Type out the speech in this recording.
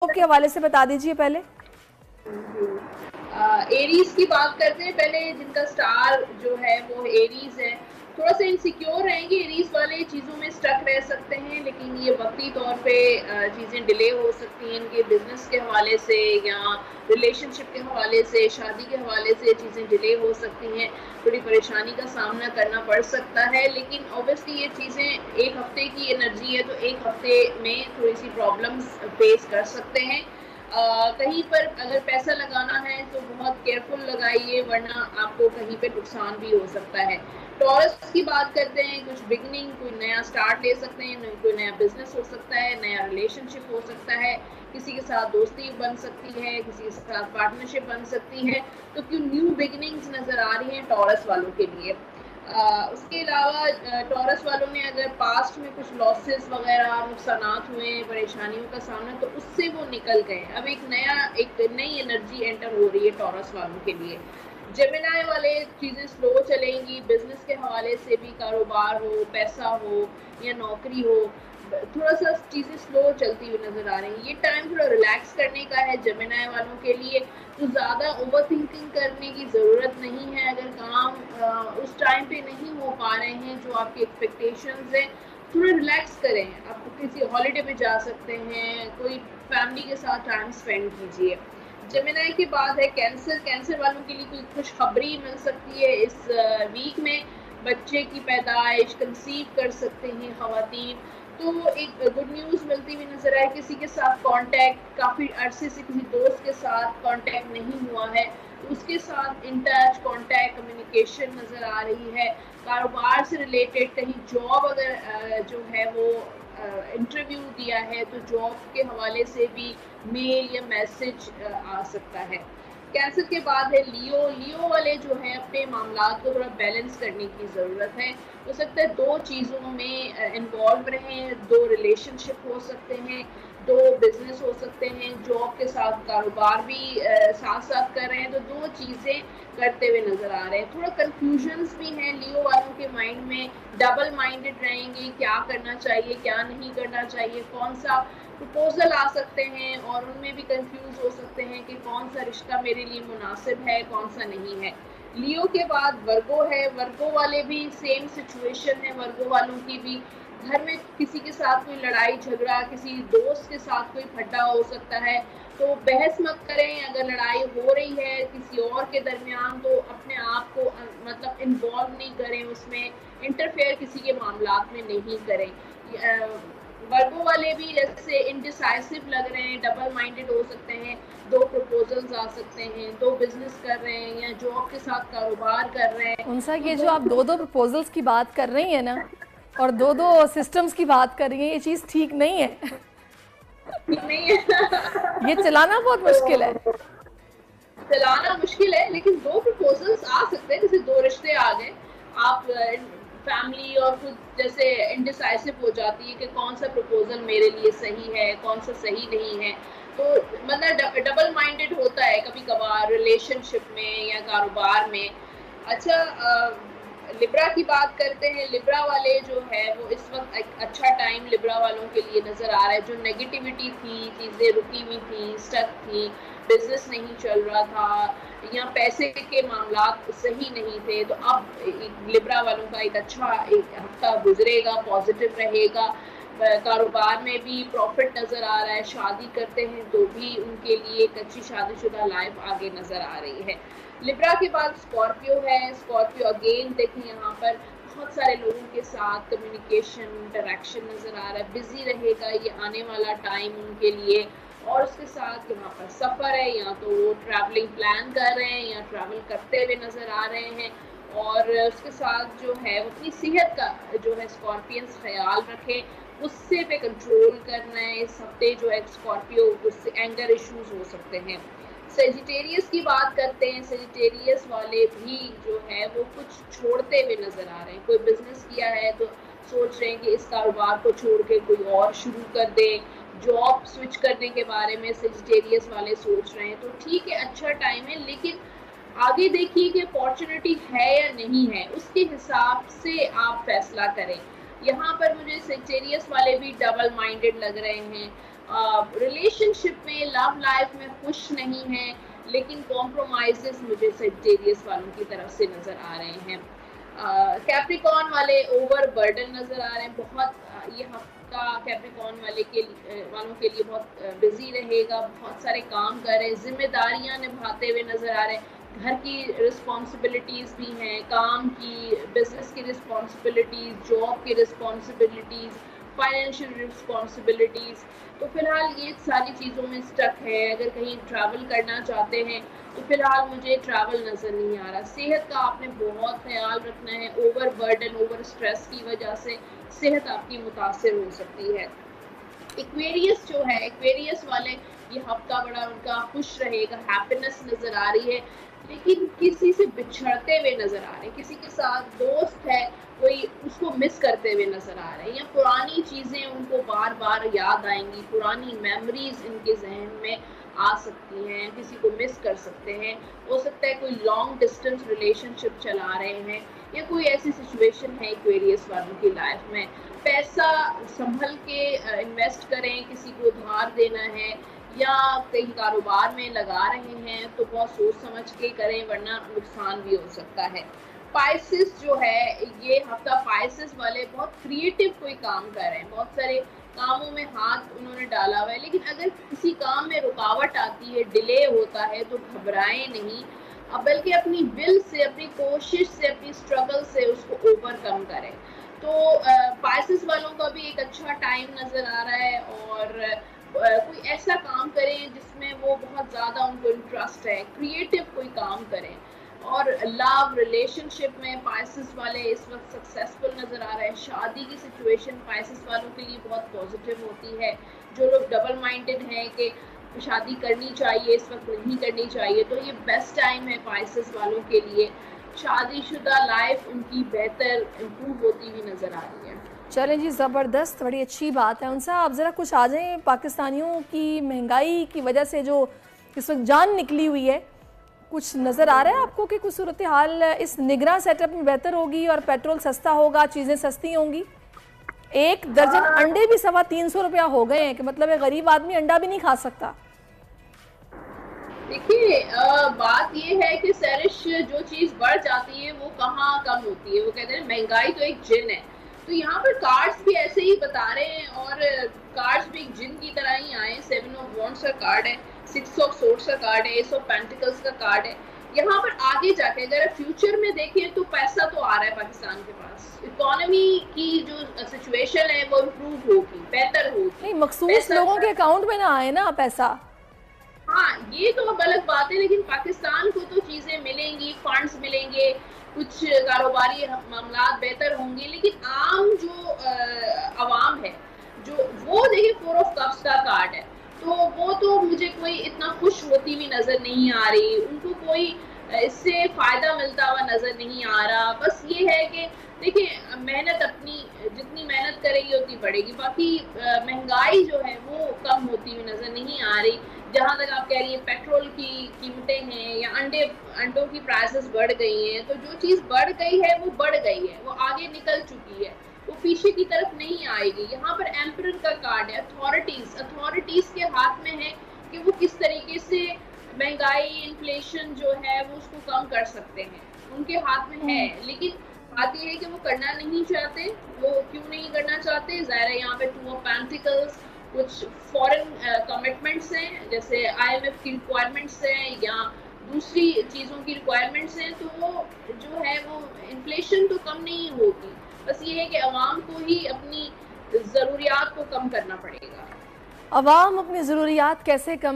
के हवाले से बता दीजिए पहले। एरीज की बात करते हैं पहले, जिनका स्टार जो है वो एरीज है। थोड़ा सा इनसिक्योर रहेंगे एरीज वाले, चीज़ों में स्टक रह सकते हैं, लेकिन ये वक्ती तौर पे चीज़ें डिले हो सकती हैं इनके बिजनेस के हवाले से या रिलेशनशिप के हवाले से, शादी के हवाले से चीज़ें डिले हो सकती हैं, थोड़ी परेशानी का सामना करना पड़ सकता है। लेकिन ऑब्वियसली ये चीज़ें एक हफ्ते की एनर्जी है, तो एक हफ्ते में थोड़ी सी प्रॉब्लम्स फेस कर सकते हैं। कहीं पर अगर पैसा लगाना है तो बहुत केयरफुल लगाइए, वरना आपको कहीं पे नुकसान भी हो सकता है। टॉरस की बात करते हैं, कुछ बिगनिंग, कोई नया स्टार्ट ले सकते हैं, कोई नया बिजनेस हो सकता है, नया रिलेशनशिप हो सकता है, किसी के साथ दोस्ती बन सकती है, किसी के साथ पार्टनरशिप बन सकती है। तो क्यों न्यू बिगनिंग्स नज़र आ रही हैं टॉरस वालों के लिए। उसके अलावा टॉरस वालों ने अगर पास्ट में कुछ लॉसेस वगैरह नुकसानात हुए, परेशानियों का सामना, तो उससे वो निकल गए। अब एक नई एनर्जी एंटर हो रही है टॉरस वालों के लिए। जेमिनाई वाले चीज़ें स्लो चलेंगी, बिजनेस के हवाले से भी, कारोबार हो, पैसा हो या नौकरी हो, थोड़ा सा चीज़ें स्लो चलती हुई नज़र आ रही हैं। ये टाइम थोड़ा रिलैक्स करने का है जेमिनाई वालों के लिए, तो ज़्यादा ओवर थिंकिंग करने की ज़रूरत नहीं है। अगर काम उस टाइम पे नहीं हो पा रहे हैं जो आपकी एक्सपेक्टेशंस हैं, थोड़ा रिलैक्स करें। आप किसी हॉलीडे पे जा सकते हैं, कोई फैमिली के साथ टाइम स्पेंड कीजिए। जेमिनाई के बाद है कैंसर। कैंसर वालों के लिए कोई खुशखबरी मिल सकती है इस वीक में। बच्चे की पैदाइश, कंसीव कर सकते हैं खवातीन, तो एक गुड न्यूज़ मिलती हुई नज़र आए। किसी के साथ कांटेक्ट, काफ़ी अरसे से किसी दोस्त के साथ कांटेक्ट नहीं हुआ है, तो उसके साथ इन टच, कांटेक्ट, कम्युनिकेशन नज़र आ रही है। कारोबार से रिलेटेड कहीं जॉब अगर जो है वो इंटरव्यू दिया है, तो जॉब के हवाले से भी मेल या मैसेज आ सकता है। कैंसर के बाद है लियो। लियो वाले जो है अपने मामलात को थोड़ा बैलेंस करने की ज़रूरत है। हो सकता है दो चीज़ों में इन्वॉल्व रहें, दो रिलेशनशिप हो सकते हैं, दो बिजनेस हो सकते हैं, जॉब के साथ कारोबार भी साथ साथ कर रहे हैं, तो दो चीज़ें करते हुए नज़र आ रहे हैं। थोड़ा कन्फ्यूजन्स भी हैं लियो वालों के माइंड में, डबल माइंडेड रहेंगे, क्या करना चाहिए, क्या नहीं करना चाहिए, कौन सा प्रपोजल आ सकते हैं, और उनमें भी कंफ्यूज हो सकते हैं कि कौन सा रिश्ता मेरे लिए मुनासिब है, कौन सा नहीं है। लियो के बाद वर्गो है। वर्गो वाले भी सेम सिचुएशन है। वर्गो वालों की भी घर में किसी के साथ कोई लड़ाई झगड़ा, किसी दोस्त के साथ कोई फड्डा हो सकता है, तो बहस मत करें। अगर लड़ाई हो रही है किसी और के दरमियान, तो अपने आप को मतलब इन्वॉल्व नहीं करें उसमें, इंटरफेयर किसी के मामलात में नहीं करें। वर्गो वाले भी जैसे इनडिसाइसिव लग रहे हैं, डबल माइंडेड हो सकते हैं, दो प्रपोजल्स आ सकते हैं, दो बिजनेस कर रहे हैं या जॉब के साथ कारोबार कर रहे हैं, उनसा तो ये जो दो आप दो दो प्रपोजल्स की बात कर रही हैं ना, और दो दो सिस्टम्स की बात कर रही हैं, ये चीज़ ठीक नहीं है। ठीक नहीं है। ये चलाना बहुत मुश्किल है। तो चलाना मुश्किल है, लेकिन दो प्रपोजल्स आ सकते हैं। जैसे दो रिश्ते आ गए, आप फैमिली और खुद जैसे इनडिसाइसिव हो जाती है कि कौन सा प्रपोजल मेरे लिए सही है, कौन सा सही नहीं है, तो मतलब डबल माइंडेड होता है कभी कभार रिलेशनशिप में या कारोबार में। अच्छा, लिब्रा की बात करते हैं। लिब्रा वाले जो है वो इस वक्त एक अच्छा टाइम लिब्रा वालों के लिए नज़र आ रहा है। जो नेगेटिविटी थी, चीज़ें रुकी हुई थी, स्टक थी, बिजनेस नहीं चल रहा था या पैसे के मामलात सही नहीं थे, तो अब लिब्रा वालों का एक हफ्ता गुजरेगा, पॉजिटिव रहेगा। कारोबार में भी प्रॉफिट नज़र आ रहा है। शादी करते हैं तो भी उनके लिए एक अच्छी शादीशुदा लाइफ आगे नज़र आ रही है। लिब्रा के बाद स्कॉर्पियो है। स्कॉर्पियो अगेन देखिए, यहाँ पर बहुत सारे लोगों के साथ कम्युनिकेशन, इंटरेक्शन नज़र आ रहा है। बिजी रहेगा ये आने वाला टाइम उनके लिए। और उसके साथ यहाँ पर सफ़र है, या तो वो ट्रैवलिंग प्लान कर रहे हैं या ट्रैवल करते हुए नज़र आ रहे हैं। और उसके साथ जो है वो अपनी सेहत का जो है स्कॉर्पियंस ख्याल रखें, उससे पे कंट्रोल करना है इस हफ्ते। जो है स्कॉर्पियो, उससे एंगर इश्यूज हो सकते हैं। सेजिटेरियस की बात करते हैं। सेजिटेरियस वाले भी जो है वो कुछ छोड़ते हुए नज़र आ रहे हैं। कोई बिजनेस किया है तो सोच रहे हैं कि इस कारोबार को छोड़ के कोई और शुरू कर दें। जॉब स्विच करने के बारे में सेजिटेरियस वाले सोच रहे हैं, तो ठीक है, अच्छा टाइम है, लेकिन आगे देखिए कि अपॉर्चुनिटी है या नहीं है, उसके हिसाब से आप फैसला करें। यहाँ पर मुझे सेजिटेरियस वाले भी डबल माइंडेड लग रहे हैं। रिलेशनशिप में, लव लाइफ में खुश नहीं हैं, लेकिन कॉम्प्रोमाइजेस मुझे सेजिटेरियस वालों की तरफ से नज़र आ रहे हैं। कैप्रिकॉर्न वाले ओवर बर्डन नज़र आ रहे हैं बहुत। ये हफ्ता कैप्रिकॉर्न वालों के लिए बहुत बिजी रहेगा, बहुत सारे काम कर रहे हैं, जिम्मेदारियां निभाते हुए नज़र आ रहे हैं। घर की रिस्पॉन्सिबिलिटीज़ भी हैं, काम की, बिजनेस की रिस्पॉन्सिबिलिटीज़, जॉब की रिस्पॉन्सिबिलिटीज़, फाइनेंशियल रिस्पॉन्सिबिलिटीज़। तो फिलहाल ये सारी चीज़ों में स्टक है। अगर कहीं ट्रैवल करना चाहते हैं तो फिलहाल मुझे ट्रैवल नज़र नहीं आ रहा। सेहत का आपने बहुत ख्याल रखना है, ओवर बर्डन, ओवर स्ट्रेस की वजह से सेहत आपकी मुतासर हो सकती है। एक्वेरियस जो है, एक्वेरियस वाले ये हफ्ता बड़ा उनका खुश रहेगा, हैप्पीनेस नज़र आ रही है, लेकिन किसी से बिछड़ते हुए नज़र आ रहे हैं, किसी के साथ दोस्त है कोई, उसको मिस करते हुए नज़र आ रहे हैं, या पुरानी चीज़ें उनको बार बार याद आएंगी, पुरानी मेमोरीज इनके जहन में आ सकती हैं, किसी को मिस कर सकते हैं। हो सकता है कोई लॉन्ग डिस्टेंस रिलेशनशिप चला रहे हैं, या कोई ऐसी सिचुएशन है एक्वेरियस वालों की लाइफ में। पैसा संभल के इन्वेस्ट करें, किसी को उधार देना है या कहीं कारोबार में लगा रहे हैं तो बहुत सोच समझ के करें, वरना नुकसान भी हो सकता है। पाइसेस जो है, ये हफ्ता पाइसेस वाले बहुत क्रिएटिव कोई काम कर रहे हैं, बहुत सारे कामों में हाथ उन्होंने डाला हुआ है, लेकिन अगर किसी काम में रुकावट आती है, डिले होता है, तो घबराएं नहीं, बल्कि अपनी विल से, अपनी कोशिश से, अपनी स्ट्रगल से उसको ओवरकम करें। तो पाइसेस वालों का भी एक अच्छा टाइम नज़र आ रहा है, और कोई ऐसा काम करें जिसमें वो बहुत ज़्यादा उनको इंटरेस्ट है, क्रिएटिव कोई काम करें। और लव रिलेशनशिप में पाइसेस वाले इस वक्त सक्सेसफुल नज़र आ रहे हैं। शादी की सिचुएशन पाइसेस वालों के लिए बहुत पॉजिटिव होती है। जो लोग डबल माइंडेड हैं कि शादी करनी चाहिए, इस वक्त नहीं करनी चाहिए, तो ये बेस्ट टाइम है पाइसेस वालों के लिए। शादीशुदा लाइफ उनकी बेहतर इम्प्रूव होती हुई नज़र आ रही है। चलें जी, ज़बरदस्त, बड़ी अच्छी बात है। उनसे आप ज़रा कुछ आ जाएँ, पाकिस्तानियों की महंगाई की वजह से जो इस वक्त जान निकली हुई है, कुछ नज़र आ रहा है आपको कि कुछ सूरत हाल इस निगरां सेटअप में बेहतर होगी और पेट्रोल सस्ता होगा, चीज़ें सस्ती होंगी? एक दर्जन अंडे भी 350 रुपया हो गए हैं, कि मतलब एक गरीब आदमी अंडा भी नहीं खा सकता। देखिए, बात ये है कि सैरिश, जो चीज़ बढ़ जाती है वो कहाँ कम होती है। वो कहते हैं महंगाई तो एक जिन है, तो यहाँ पर कार्ड्स भी ऐसे ही बता रहे हैं, और कार्ड्स भी एक जिन की तरह ही आए। 7 ऑफ वॉन्ड्स का कार्ड है, 6 ऑफ सोर्ड्स का कार्ड है, एस ऑफ पेंटिकल्स का कार्ड है। यहाँ पर आगे जाके अगर फ्यूचर में देखें तो पैसा तो आ रहा है पाकिस्तान के पास, इकोनॉमी की जो सिचुएशन है वो इम्प्रूव होगी, बेहतर होगी। नहीं, मखसूस लोगों के अकाउंट में ना आए ना पैसा। हाँ, ये तो अलग बात है, लेकिन पाकिस्तान को तो चीजें मिलेंगी, फंड्स मिलेंगे, कुछ कारोबारी मामला बेहतर होंगे, लेकिन आम जो अवाम है, जो वो देखिए 4 ऑफ कप्स का कार्ड है, तो वो तो मुझे कोई इतना खुश होती हुई नजर नहीं आ रही, उनको कोई इससे फायदा मिलता हुआ नजर नहीं आ रहा। बस ये है कि देखिए, मेहनत अपनी जितनी मेहनत करेगी उतनी बढ़ेगी, बाकी महंगाई जो है वो कम होती हुई नजर नहीं आ रही। जहाँ तक आप कह रही हैं पेट्रोल की कीमतें हैं या अंडों की प्राइसेस बढ़ गई हैं, तो जो चीज़ बढ़ गई है वो बढ़ गई है, वो आगे निकल चुकी है, वो पीछे की तरफ नहीं आएगी। यहाँ पर एम्परर का कार्ड है, अथॉरिटीज के हाथ में है कि वो किस तरीके से महंगाई, इन्फ्लेशन जो है वो उसको कम कर सकते हैं, उनके हाथ में है। लेकिन बात यह है कि वो करना नहीं चाहते। वो क्यों नहीं करना चाहते? ज़ाहिर है यहाँ पे 2 ऑफ पेंटिकल्स, कुछ फॉरेन कमिटमेंट्स हैं, जैसे IMF की रिक्वायरमेंट्स हैं या दूसरी चीज़ों की रिक्वायरमेंट्स हैं, तो वो जो है वो इन्फ्लेशन तो कम नहीं होगी। बस ये है कि अवाम को ही अपनी ज़रूरियात को कम करना पड़ेगा। अवाम अपनी ज़रूरियात कैसे कम